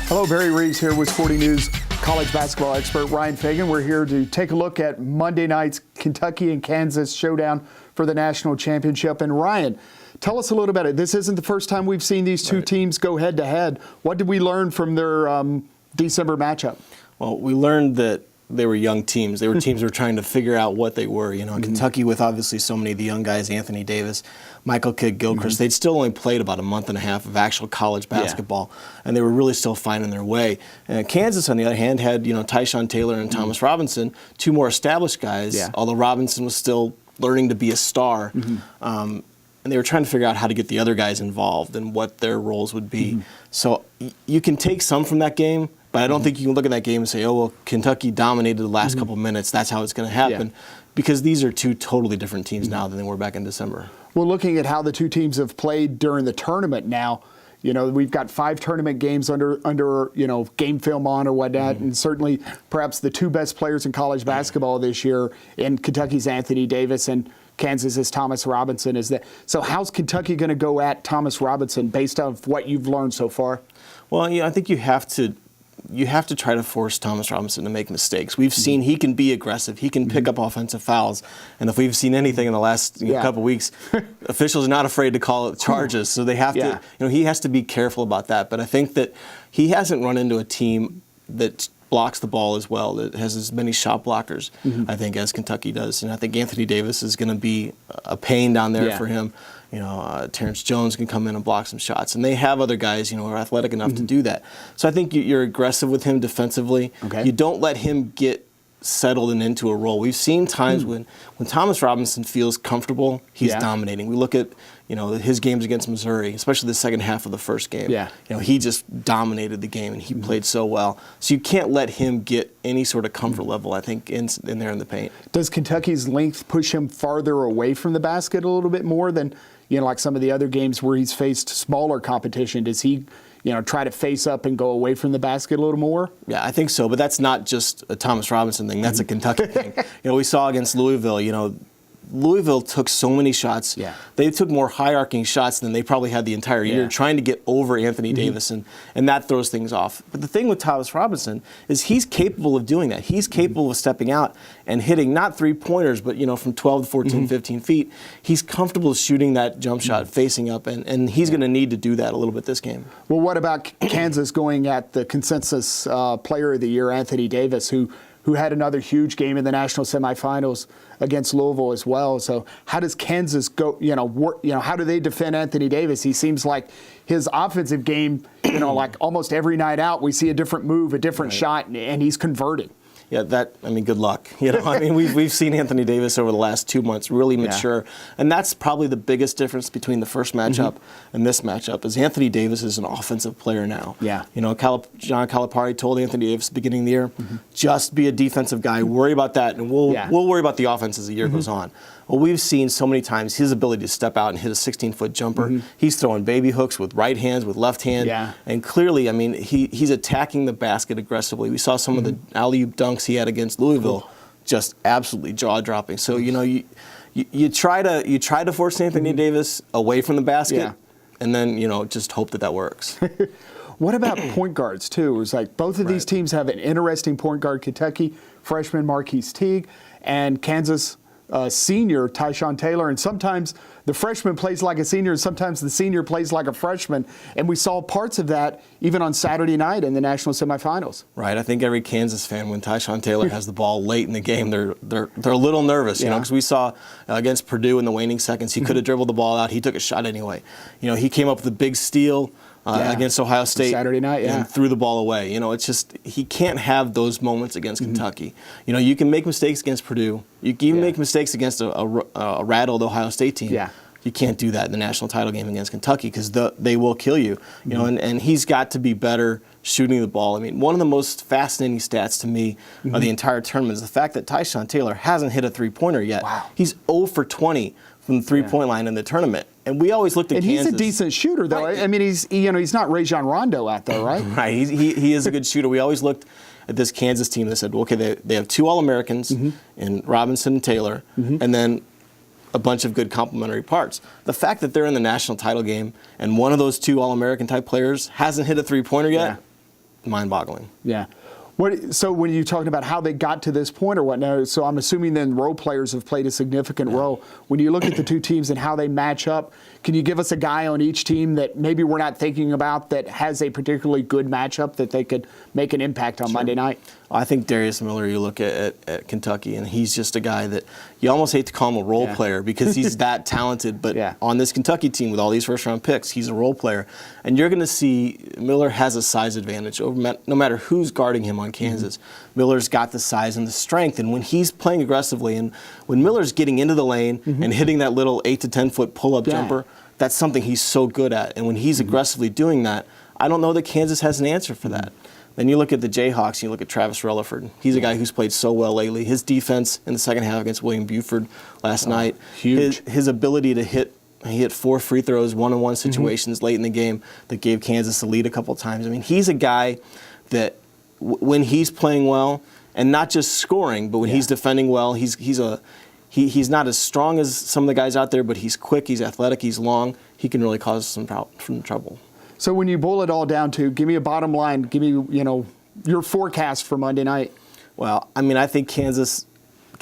Hello, Barry Reeves here with Sporting News college basketball expert Ryan Fagan. We're here to take a look at Monday night's Kentucky and Kansas showdown for the national championship. And Ryan, tell us a little about it. This isn't the first time we've seen these two teams go head-to-head. What did we learn from their December matchup? Well, we learned that they were young teams. They were teams that were trying to figure out what they were. You know, Kentucky with obviously so many of the young guys, Anthony Davis, Michael Kidd-Gilchrist, they'd still only played about a month and a half of actual college basketball, and they were really still finding their way. And Kansas, on the other hand, had, you know, Tyshawn Taylor and Thomas Robinson, two more established guys, although Robinson was still learning to be a star. And they were trying to figure out how to get the other guys involved and what their roles would be. So you can take some from that game, but I don't think you can look at that game and say, oh, well, Kentucky dominated the last couple of minutes. That's how it's going to happen. Because these are two totally different teams now than they were back in December. Well, looking at how the two teams have played during the tournament now, you know, we've got 5 tournament games under you know, game film on or whatnot, and certainly perhaps the two best players in college basketball this year in Kentucky's Anthony Davis and Kansas's Thomas Robinson. Is that so? How's Kentucky going to go at Thomas Robinson based on what you've learned so far? Well, I think you have to try to force Thomas Robinson to make mistakes. We've seen he can be aggressive. He can pick up offensive fouls. And if we've seen anything in the last couple of weeks, officials are not afraid to call it charges. So they have to, you know, he has to be careful about that. But I think that he hasn't run into a team that blocks the ball as well, that has as many shot blockers, I think, as Kentucky does. And I think Anthony Davis is going to be a pain down there for him. You know, Terrence Jones can come in and block some shots. And they have other guys, you know, who are athletic enough to do that. So I think you're aggressive with him defensively. You don't let him get settled and into a role. We've seen times when Thomas Robinson feels comfortable, he's dominating. We look at, you know, his games against Missouri, especially the second half of the first game. You know, he just dominated the game and he played so well. So you can't let him get any sort of comfort level, I think, in there in the paint. Does Kentucky's length push him farther away from the basket a little bit more than, you know, like some of the other games where he's faced smaller competition? Does he, you know, try to face up and go away from the basket a little more? Yeah, I think so. But that's not just a Thomas Robinson thing. That's a Kentucky thing. You know, we saw against Louisville, you know, Louisville took so many shots. They took more high-arcing shots than they probably had the entire year trying to get over Anthony Davis, and that throws things off. But the thing with Thomas Robinson is he's capable of doing that. He's capable of stepping out and hitting not three-pointers, but, you know, from 12 to 14, 15 feet. He's comfortable shooting that jump shot facing up, and he's going to need to do that a little bit this game. Well, what about Kansas going at the consensus player of the year, Anthony Davis, who had another huge game in the national semifinals against Louisville as well? So how does Kansas go, you know, how do they defend Anthony Davis? He seems like his offensive game, you know, like almost every night out, we see a different move, a different shot, and he's converting. Yeah, I mean, good luck. You know, I mean, we've seen Anthony Davis over the last 2 months really mature, and that's probably the biggest difference between the first matchup and this matchup. Is Anthony Davis is an offensive player now. You know, John Calipari told Anthony Davis at the beginning of the year, just be a defensive guy, worry about that, and we'll worry about the offense as the year goes on. Well, we've seen so many times his ability to step out and hit a 16-foot jumper. He's throwing baby hooks with right hands, with left hand. And clearly, I mean, he's attacking the basket aggressively. We saw some of the alley-oop dunks he had against Louisville, just absolutely jaw-dropping. So, you know, you try to force Anthony Davis away from the basket, and then, you know, just hope that works. What about point guards, too? It's like both of these teams have an interesting point guard. Kentucky, freshman Marquise Teague, and Kansas, senior Tyshawn Taylor, and sometimes the freshman plays like a senior, and sometimes the senior plays like a freshman, and we saw parts of that even on Saturday night in the national semifinals. Right. I think every Kansas fan, when Tyshawn Taylor has the ball late in the game, they're a little nervous, you know, because we saw against Purdue in the waning seconds, he could have dribbled the ball out. He took a shot anyway. You know, he came up with a big steal against Ohio State Saturday night, and threw the ball away. You know, it's just he can't have those moments against Kentucky. You know, you can make mistakes against Purdue. You can even make mistakes against a rattled Ohio State team. You can't do that in the national title game against Kentucky because they will kill you. You know, and he's got to be better shooting the ball. I mean, one of the most fascinating stats to me of the entire tournament is the fact that Tyshawn Taylor hasn't hit a three-pointer yet. He's 0 for 20 from the three-point line in the tournament. And we always looked at Kansas. And he's a decent shooter, though. I mean, he's not Rajon Rondo out there, right? Right. He is a good shooter. We always looked at this Kansas team that said, well, okay, they have 2 All-Americans in Robinson and Taylor, and then a bunch of good complementary parts. The fact that they're in the national title game and one of those 2 All-American type players hasn't hit a three-pointer yet, mind-boggling. Yeah. So when you're talking about how they got to this point or whatnot, so I'm assuming then role players have played a significant role. When you look at the two teams and how they match up, can you give us a guy on each team that maybe we're not thinking about that has a particularly good matchup that they could make an impact on Monday night? I think Darius Miller, you look at Kentucky, and he's just a guy that you almost hate to call him a role player because he's that talented. But on this Kentucky team with all these first-round picks, he's a role player. And you're going to see Miller has a size advantage over no matter who's guarding him on Kansas. Miller's got the size and the strength. And when he's playing aggressively and when Miller's getting into the lane and hitting that little 8 to 10-foot pull-up jumper, that's something he's so good at. And when he's aggressively doing that, I don't know that Kansas has an answer for that. Then you look at the Jayhawks, and you look at Travis Rutherford. He's a guy who's played so well lately. His defense in the second half against William Buford last night, huge. His ability to hit, he hit 4 free throws, one-on-one situations late in the game that gave Kansas the lead a couple of times. I mean, he's a guy that when he's playing well, and not just scoring, but when he's defending well, he's not as strong as some of the guys out there, but he's quick, he's athletic, he's long. He can really cause some trouble. So when you boil it all down to, give me a bottom line, give me, your forecast for Monday night. Well, I mean, I think Kansas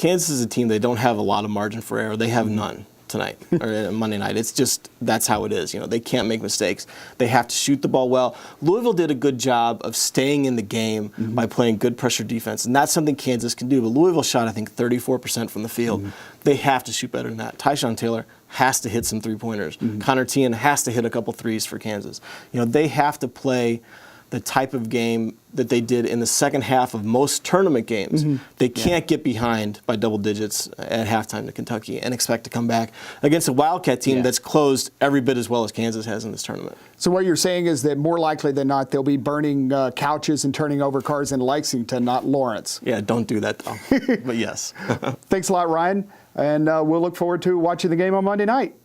is a team, they don't have a lot of margin for error. They have none tonight or Monday night. It's just, that's how it is. They can't make mistakes. They have to shoot the ball well. Louisville did a good job of staying in the game by playing good pressure defense, and that's something Kansas can do. But Louisville shot, I think, 34% from the field. They have to shoot better than that. Tyshawn Taylor has to hit some three-pointers. Connor Tien has to hit a couple threes for Kansas. They have to play the type of game that they did in the second half of most tournament games. They can't get behind by double digits at halftime to Kentucky and expect to come back against a Wildcat team that's closed every bit as well as Kansas has in this tournament. So what you're saying is that more likely than not, they'll be burning couches and turning over cars in Lexington, not Lawrence. Yeah, don't do that, though. But yes. Thanks a lot, Ryan. And we'll look forward to watching the game on Monday night.